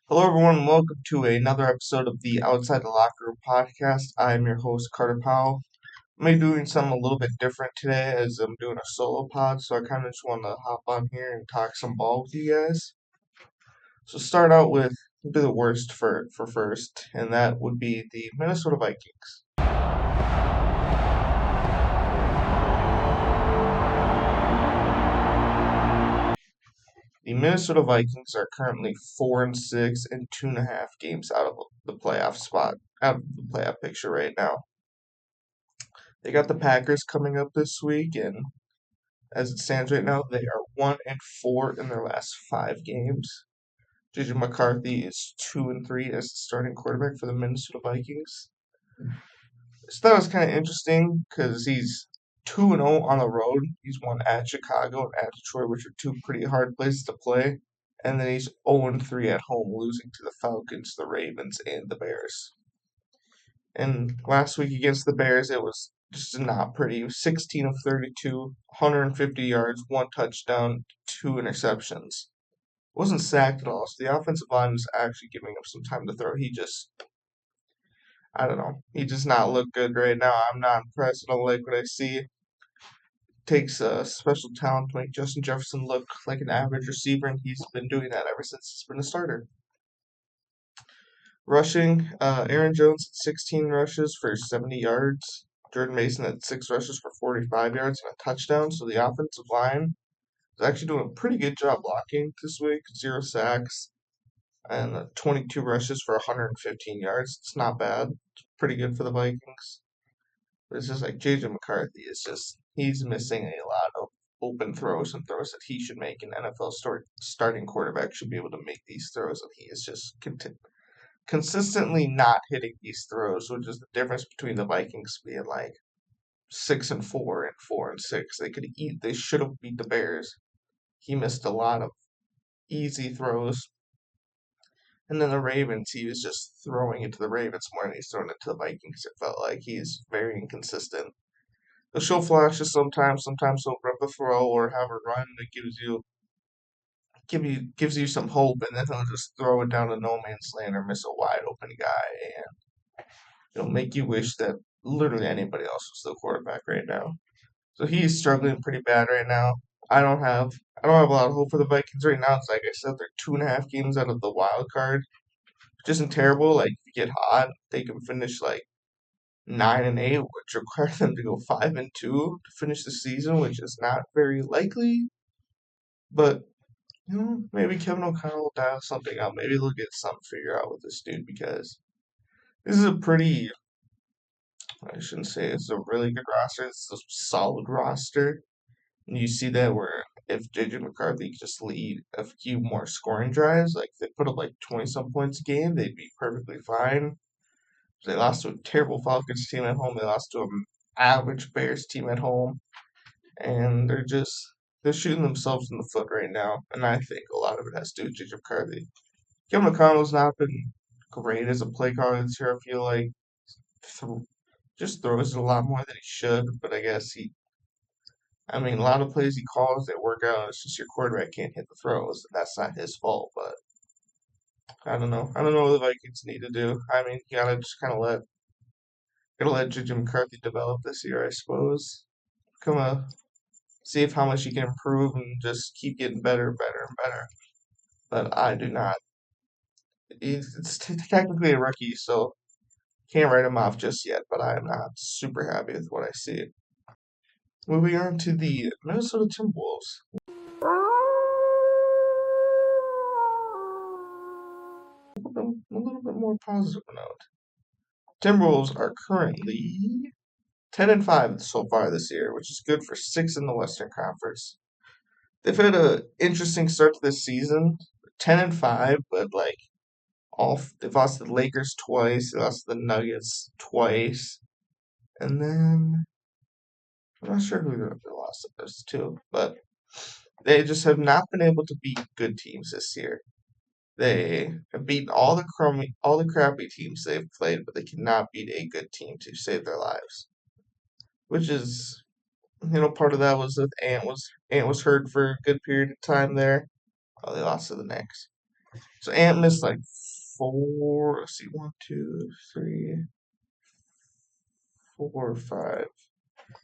Hello, everyone, and welcome to another episode of the Outside the Locker Room podcast. I'm your host, Carter Powell. I'm going to be doing something a little bit different today as I'm doing a solo pod, so I kind of just want to hop on here and talk some ball with you guys. So, start out with the worst for first, and that would be the Minnesota Vikings. The Minnesota Vikings are currently 4-6 and 2.5 games out of the playoff spot, out of the playoff picture right now. They got the Packers coming up this week, and as it stands right now, they are 1-4 in their last 5 games. JJ McCarthy is 2-3 as the starting quarterback for the Minnesota Vikings. So that was kind of interesting because he's 2-0 on the road. He's won at Chicago and at Detroit, which are two pretty hard places to play. And then he's 0-3 at home, losing to the Falcons, the Ravens, and the Bears. And last week against the Bears, it was just not pretty. It was 16 of 32, 150 yards, one touchdown, two interceptions. Wasn't sacked at all. So the offensive line was actually giving him some time to throw. I don't know. He does not look good right now. I'm not impressed. I don't like what I see. Takes a special talent to make Justin Jefferson look like an average receiver, and he's been doing that ever since he's been a starter. Rushing, Aaron Jones had 16 rushes for 70 yards. Jordan Mason had 6 rushes for 45 yards and a touchdown. So the offensive line is actually doing a pretty good job blocking this week. 0 sacks and 22 rushes for 115 yards. It's not bad. It's pretty good for the Vikings. But it's just like JJ McCarthy is just, he's missing a lot of open throws and throws that he should make. An NFL starting quarterback should be able to make these throws, and he is just consistently not hitting these throws, which is the difference between the Vikings being like 6-4 and 4-6. They should have beat the Bears. He missed a lot of easy throws. And then the Ravens, he was just throwing it to the Ravens more than he's throwing it to the Vikings. It felt like he's very inconsistent. He'll show flashes sometimes. Sometimes he'll rip a throw or have a run that gives you some hope, and then he'll just throw it down to no man's land or miss a wide open guy, and it'll make you wish that literally anybody else was the quarterback right now. So he's struggling pretty bad right now. I don't have a lot of hope for the Vikings right now. It's like I said, they're 2.5 games out of the wild card, which isn't terrible. Like if you get hot, they can finish like 9-8, which require them to go 5-2 to finish the season, which is not very likely. But maybe Kevin O'Connell will dial something out. Maybe they'll get something figured out with this dude because this is a pretty. I shouldn't say it's a really good roster. It's a solid roster. And you see that where if JJ McCarthy could just lead a few more scoring drives, like if they put up like 20 some points a game, they'd be perfectly fine. They lost to a terrible Falcons team at home. They lost to an average Bears team at home. And they're shooting themselves in the foot right now. And I think a lot of it has to do with JJ McCarthy. Kevin O'Connell's not been great as a play caller this year. I feel like th- just throws it a lot more than he should, but a lot of plays he calls they work out. It's just your quarterback can't hit the throws. That's not his fault, but I don't know. I don't know what the Vikings need to do. You gotta just kind of let JJ McCarthy develop this year, I suppose. Come on, see if how much he can improve and just keep getting better, better, and better. But I do not. It's technically a rookie, so can't write him off just yet. But I am not super happy with what I see. Moving on to the Minnesota Timberwolves. A little bit more positive note. Timberwolves are currently 10-5 so far this year, which is good for 6 in the Western Conference. They've had a interesting start to this season, 10-5, but like they've lost to the Lakers twice, they lost to the Nuggets twice, and then I'm not sure who they lost to those two, but they just have not been able to beat good teams this year. They have beaten all the crappy teams they've played, but they cannot beat a good team to save their lives. Which is, part of that was that Ant was hurt for a good period of time there. Oh, they lost to the Knicks. So Ant missed like four. Let's see, one, two, three, 4, 5.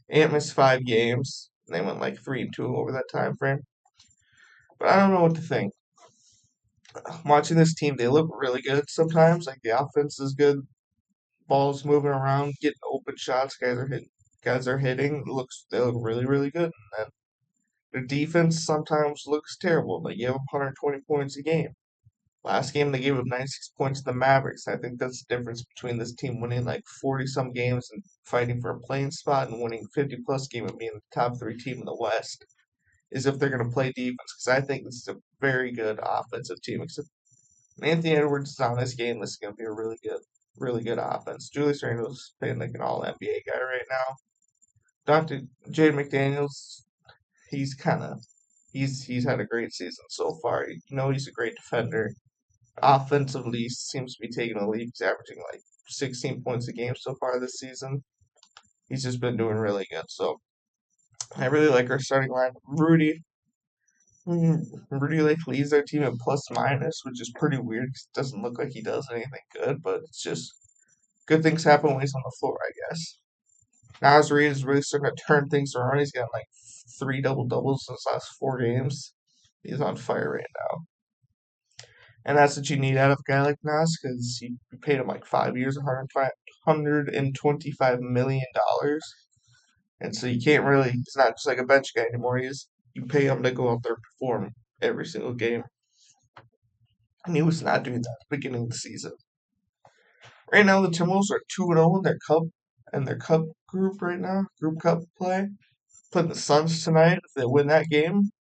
Ant missed 5 games. And they went like 3-2 over that time frame. But I don't know what to think. Watching this team, they look really good sometimes. Like the offense is good, balls moving around, getting open shots. Guys are hitting. They look really really good. And their defense sometimes looks terrible. They give up 120 points a game. Last game they gave up 96 points to the Mavericks. I think that's the difference between this team winning like 40 some games and fighting for a playing spot and winning 50 plus game and being the top 3 team in the West. Is if they're going to play defense because I think this is a very good offensive team. Except Anthony Edwards is on this game. This is going to be a really good offense. Julius Randle's is playing like an All NBA guy right now. Dr. Jaden McDaniels, he's kind of he's had a great season so far. You know he's a great defender. Offensively, seems to be taking a leap. He's averaging like 16 points a game so far this season. He's just been doing really good. So I really like our starting line. Rudy like leads their team in plus minus, which is pretty weird 'cause it doesn't look like he does anything good, but it's just good things happen when he's on the floor, I guess. Naz Reid is really starting to turn things around. He's got like 3 double doubles in his last 4 games. He's on fire right now. And that's what you need out of a guy like Nas because you paid him like 5 years, $125 million. And so you can't really, he's not just like a bench guy anymore. You pay him to go out there and perform every single game. And he was not doing that at the beginning of the season. Right now, the Timberwolves are 2-0 in their cup group right now, group cup play. Playing the Suns tonight. If they win that game,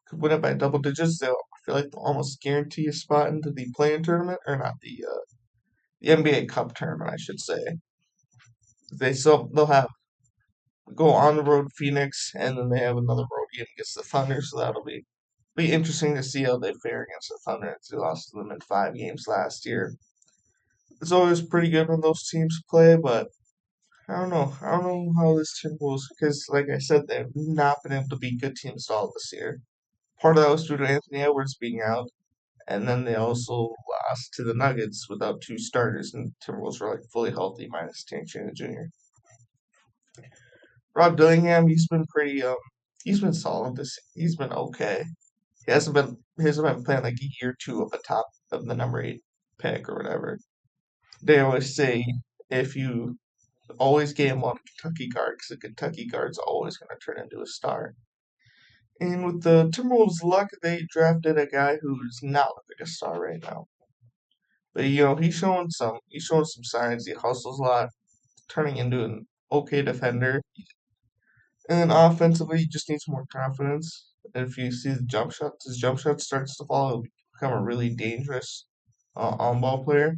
could win it by double digits, I feel like they'll almost guarantee a spot into the play-in tournament, or not the NBA Cup tournament, I should say. They'll have go on the road to Phoenix, and then they have another road game against the Thunder, so that'll be interesting to see how they fare against the Thunder. They lost to them in 5 games last year. It's always pretty good when those teams play, but I don't know. I don't know how this team goes because, like I said, they've not been able to beat good teams all this year. Part of that was due to Anthony Edwards being out, and then they also lost to the Nuggets without 2 starters, and Timberwolves were like fully healthy minus Terrence Shannon Jr. Rob Dillingham, he's been solid. He's been okay. He hasn't been playing like a year or two of the top of the number 8 pick or whatever. They always say if you always game one Kentucky guard, because the Kentucky guard's always going to turn into a star. And with the Timberwolves' luck, they drafted a guy who's not looking like a star right now. But he's showing some signs. He hustles a lot, turning into an okay defender. And then offensively, he just needs more confidence. And if you see his jump shot starts to fall, he'll become a really dangerous on-ball player.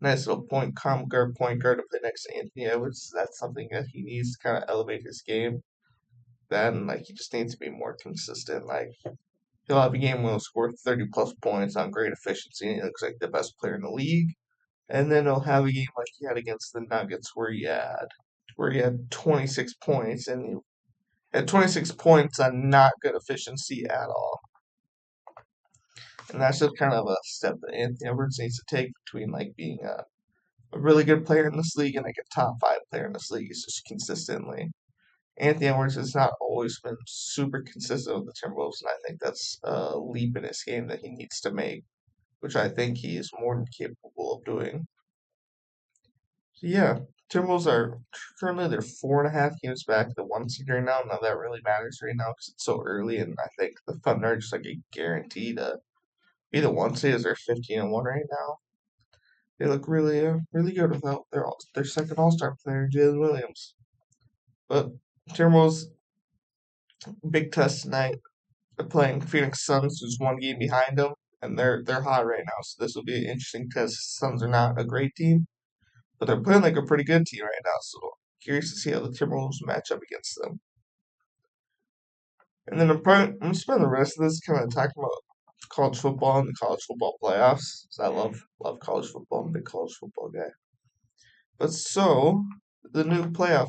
Nice little point guard to play next to Anthony Edwards. That's something that he needs to kind of elevate his game. Then, like, he just needs to be more consistent. Like, he'll have a game where he'll score 30 plus points on great efficiency, and he looks like the best player in the league. And then he'll have a game like he had against the Nuggets where he had 26 points, and he had 26 points on not good efficiency at all. And that's just kind of a step that Anthony Edwards needs to take between like being a really good player in this league and like a top 5 player in this league is just consistently. Anthony Edwards has not always been super consistent with the Timberwolves, and I think that's a leap in his game that he needs to make, which I think he is more than capable of doing. So yeah, Timberwolves are currently they're 4.5 games back the 1 seed right now. Now that really matters right now because it's so early, and I think the Thunder are just like a guarantee to be the 1 seed as they're 15-1 right now. They look really good without their second All Star player, Jalen Williams. But Timberwolves big test tonight. They're playing Phoenix Suns, who's 1 game behind them, and they're hot right now. So this will be an interesting test. Suns are not a great team, but they're playing like a pretty good team right now. So curious to see how the Timberwolves match up against them. And then I'm gonna spend the rest of this kind of talking about college football and the college football playoffs. So I love college football. I'm a big college football guy. But so the new playoff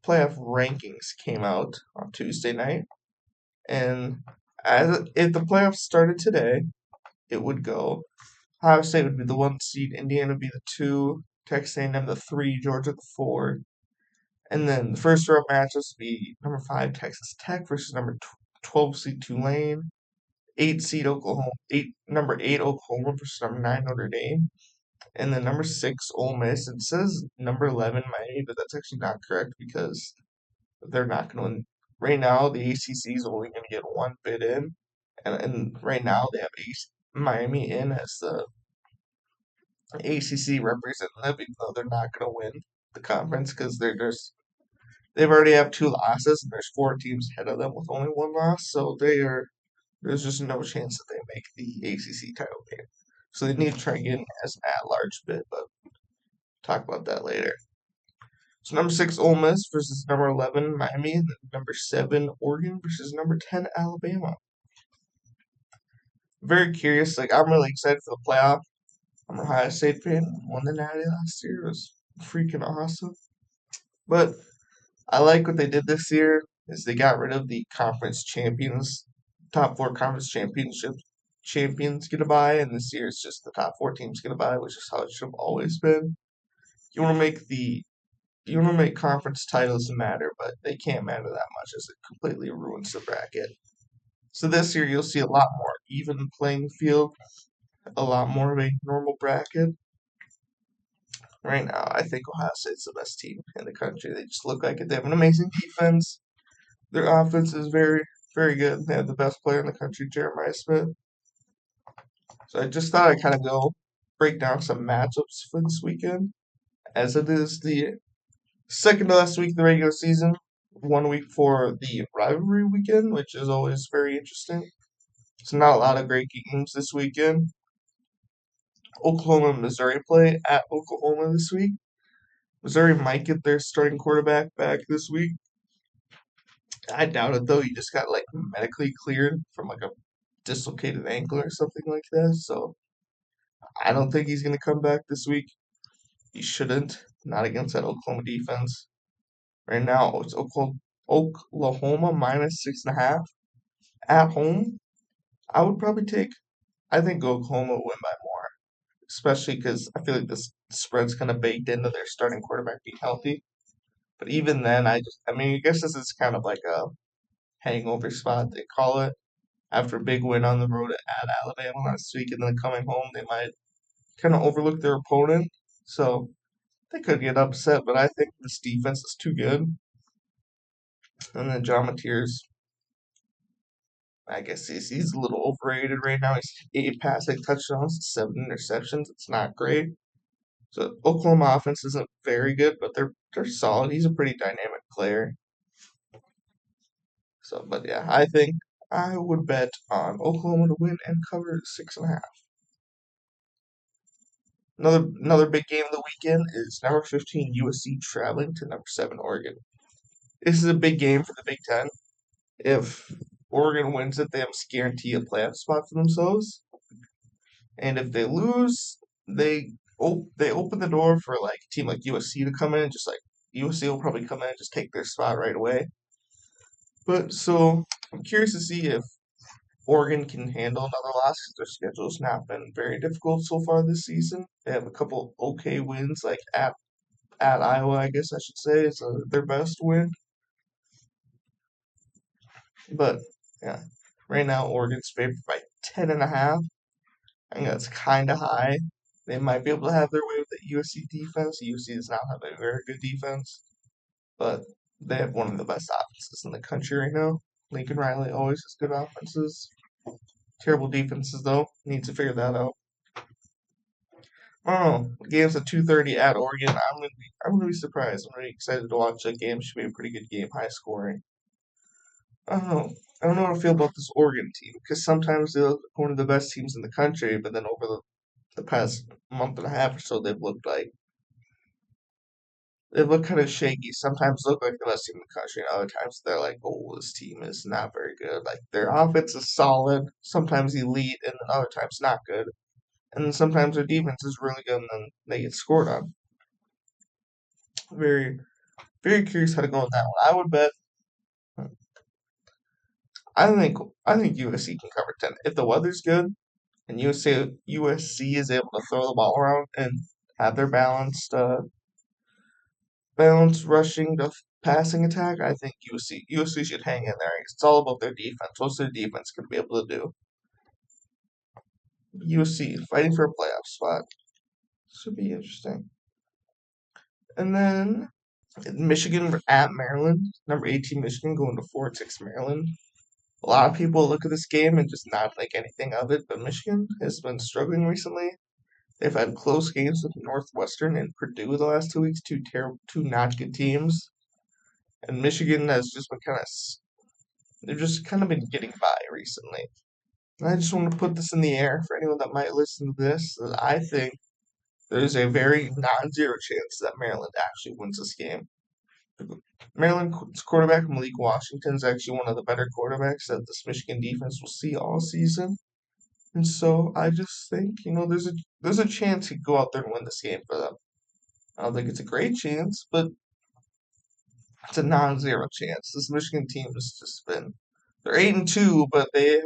rankings came out on Tuesday night, and As if the playoffs started today, it would go. Ohio State would be the 1 seed, Indiana would be the 2, Texas A&M the 3, Georgia the 4, and then the first round matches would be number 5 Texas Tech versus number 12 seed Tulane, 8 seed Oklahoma, number 8 Oklahoma versus number 9 Notre Dame, and then number 6 Ole Miss. It says number 11 Miami, but that's actually not correct because they're not going to win. Right now, the ACC is only going to get one bid in, and right now they have Miami in as the ACC representative, even though they're not going to win the conference because they've already have 2 losses and there's 4 teams ahead of them with only 1 loss, so there's just no chance that they make the ACC title game. So they need to try and get in as an at-large bid, but talk about that later. So number 6 Ole Miss versus number 11 Miami, and then number 7 Oregon versus number 10 Alabama. Very curious. Like I'm really excited for the playoff. I'm a Ohio State fan. Won the Natty last year. It was freaking awesome. But I like what they did this year is they got rid of the conference champions, top 4 conference champions get a bye, and this year it's just the top 4 teams get a bye, which is how it should have always been. You want to make the you want to make conference titles matter, but they can't matter that much as it completely ruins the bracket. So this year you'll see a lot more even playing field, a lot more of a normal bracket. Right now, I think Ohio State's the best team in the country. They just look like it. They have an amazing defense. Their offense is very, very good. They have the best player in the country, Jeremiah Smith. So I just thought I'd kind of go break down some matchups for this weekend, as it is the second to last week of the regular season, 1 week for the rivalry weekend, which is always very interesting. So not a lot of great games this weekend. Oklahoma and Missouri play at Oklahoma this week. Missouri might get their starting quarterback back this week. I doubt it though. He just got like medically cleared from like a dislocated ankle or something like that. So I don't think he's gonna come back this week. He shouldn't. Not against that Oklahoma defense. Right now it's Oklahoma minus 6.5 at home. I would probably take. I think Oklahoma will win by more, especially because I feel like this spread's kind of baked into their starting quarterback being healthy. But even then, I mean, I guess this is kind of like a hangover spot they call it. After a big win on the road at Alabama last week, and then coming home, they might kind of overlook their opponent. So they could get upset, but I think this defense is too good. And then John Mateers, I guess he's a little overrated right now. He's 8 passing touchdowns, 7 interceptions. It's not great. So Oklahoma offense isn't very good, but they're solid. He's a pretty dynamic player. So, but yeah, I think I would bet on Oklahoma to win and cover 6.5. Another big game of the weekend is number 15 USC traveling to number 7 Oregon. This is a big game for the Big Ten. If Oregon wins it, they have to guarantee a playoff spot for themselves. And if they lose, they open the door for like a team like USC to come in and just like USC will probably come in and just take their spot right away. But so I'm curious to see if Oregon can handle another loss because their schedule's not been very difficult so far this season. They have a couple okay wins, like at Iowa, I guess I should say, is their best win. But yeah, right now Oregon's favored by 10.5. I think that's kind of high. They might be able to have their way with the USC defense. USC does not have a very good defense, but they have one of the best offenses in the country right now. Lincoln Riley always has good offenses. Terrible defenses though. Needs to figure that out. I don't know. The game's at 2:30 at Oregon. I'm gonna be surprised. I'm really excited to watch that game. Should be a pretty good game, high scoring. I don't know. I don't know how to feel about this Oregon team because sometimes they're one of the best teams in the country, but then over the past month and a half or so, they've looked kind of shaky. Sometimes look like the best team in the country, and other times they're like, oh, this team is not very good. Like their offense is solid, sometimes elite, and then other times not good. And then sometimes their defense is really good, and then they get scored on. Very, very curious how to go with that one. I think USC can cover 10 if the weather's good and USC is able to throw the ball around and have their balanced rushing to passing attack. I think USC should hang in there. It's all about their defense. What's their defense going to be able to do? USC fighting for a playoff spot. Should be interesting. And then Michigan at Maryland. Number 18 Michigan going to 4-6 Maryland. A lot of people look at this game and just not think anything of it, but Michigan has been struggling recently. They've had close games with Northwestern and Purdue the last 2 weeks, two not good teams. And Michigan has just been they've just kind of been getting by recently. And I just want to put this in the air for anyone that might listen to this, that I think there's a very non-zero chance that Maryland actually wins this game. Maryland's quarterback Malik Washington is actually one of the better quarterbacks that this Michigan defense will see all season. And so I just think, there's a chance he'd go out there and win this game for them. I don't think it's a great chance, but it's a non-zero chance. This Michigan team has just been they're 8-2, but they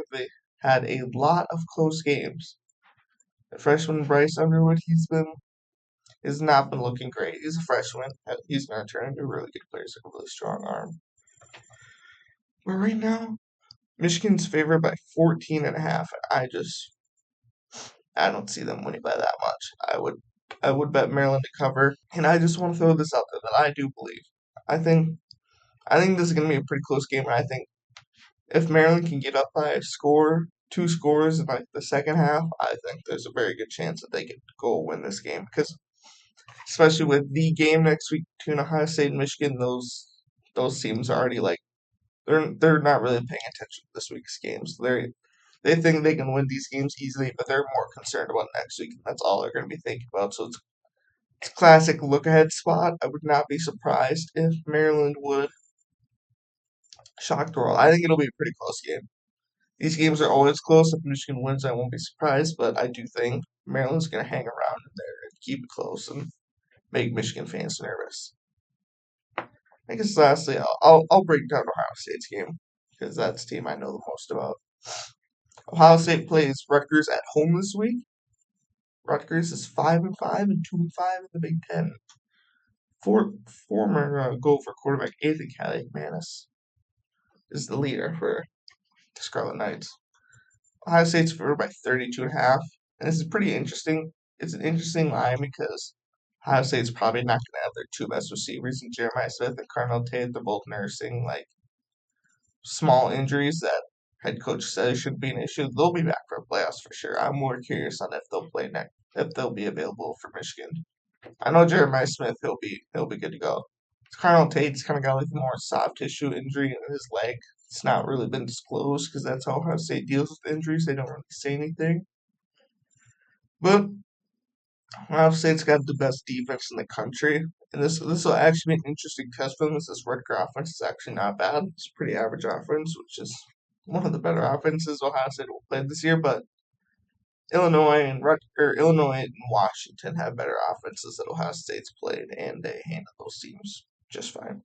had a lot of close games. The freshman Bryce Underwood, has not been looking great. He's a freshman. He's going to turn into a really good player. He's got a really strong arm. But right now, Michigan's favored by 14.5. I don't see them winning by that much. I would bet Maryland to cover, and I just want to throw this out there that I do believe. I think this is going to be a pretty close game, and I think if Maryland can get up by a score, 2 scores in like the second half, I think there's a very good chance that they could go win this game. Because especially with the game next week between Ohio State and Michigan, those teams are already like they're not really paying attention to this week's games. They think they can win these games easily, but they're more concerned about next week, and that's all they're going to be thinking about. So it's a classic look ahead spot. I would not be surprised if Maryland would shock the world. I think it'll be a pretty close game. These games are always close. If Michigan wins, I won't be surprised, but I do think Maryland's going to hang around in there and keep it close and make Michigan fans nervous. I guess lastly, I'll break down Ohio State's game because that's the team I know the most about. Ohio State plays Rutgers at home this week. Rutgers is 5-5 and 2-5 in the Big Ten. Former Gopher quarterback Ethan Kaliakmanis is the leader for the Scarlet Knights. Ohio State's favored by 32.5, and this is pretty interesting. It's an interesting line because Ohio State's probably not going to have their two best receivers in Jeremiah Smith and Carnell Tate. They're both nursing like small injuries that head coach says shouldn't be an issue. They'll be back for playoffs for sure. I'm more curious on if they'll play next, if they'll be available for Michigan. I know Jeremiah Smith, he'll be good to go. Carnell Tate's kind of got like a more soft tissue injury in his leg. It's not really been disclosed because that's how Ohio State deals with injuries. They don't really say anything. But Ohio State's got the best defense in the country. And this will actually be an interesting test for them. This Rutgers offense is actually not bad. It's a pretty average offense, which is one of the better offenses Ohio State will play this year. But Illinois and Washington have better offenses that Ohio State's played, and they handle those teams just fine.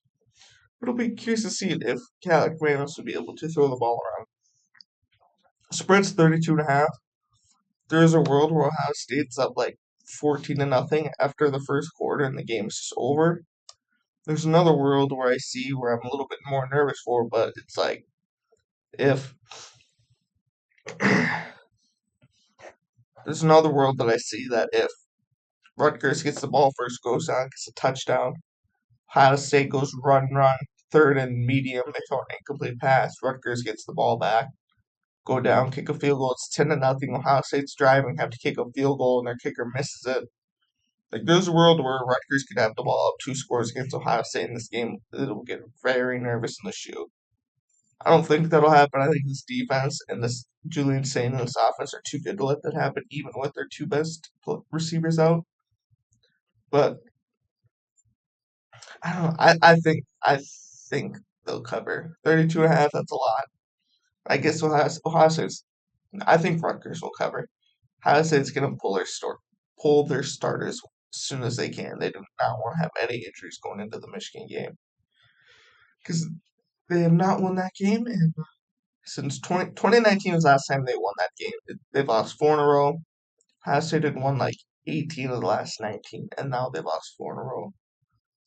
It'll be curious to see if Kaliakmanis will be able to throw the ball around. Spread's 32.5. There's a world where Ohio State's up like 14-0 after the first quarter and the game's just over. There's another world where I see where I'm a little bit more nervous for, but it's like if there's another world that I see that if Rutgers gets the ball first, goes down, gets a touchdown, Ohio State goes run, third and medium, they throw an incomplete pass, Rutgers gets the ball back, go down, kick a field goal, it's 10-0, Ohio State's driving, have to kick a field goal, and their kicker misses it. Like, there's a world where Rutgers could have the ball up 2 scores against Ohio State in this game. It'll get very nervous in the shoe. I don't think that'll happen. I think this defense and this Julian Saint and this offense are too good to let that happen, even with their two best receivers out. But I don't know. I think they'll cover 32.5. That's a lot. I guess Ohio State's. I think Rutgers will cover. Ohio State's gonna pull their starters as soon as they can. They do not want to have any injuries going into the Michigan game because they have not won that game in Since 2019 was the last time they won that game. They've lost 4 in a row. Ohio State had won like 18 of the last 19, and now they've lost 4 in a row.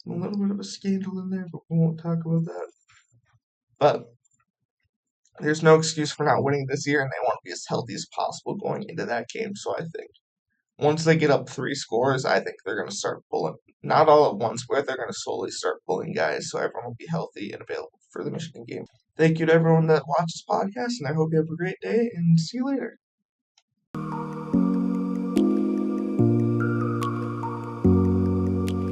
A little bit of a scandal in there, but we won't talk about that. But there's no excuse for not winning this year, and they want to be as healthy as possible going into that game. So I think once they get up 3 scores, I think they're going to start pulling. Not all at once, but they're going to slowly start pulling guys so everyone will be healthy and available for the Michigan game. Thank you to everyone that watches this podcast, and I hope you have a great day, and see you later.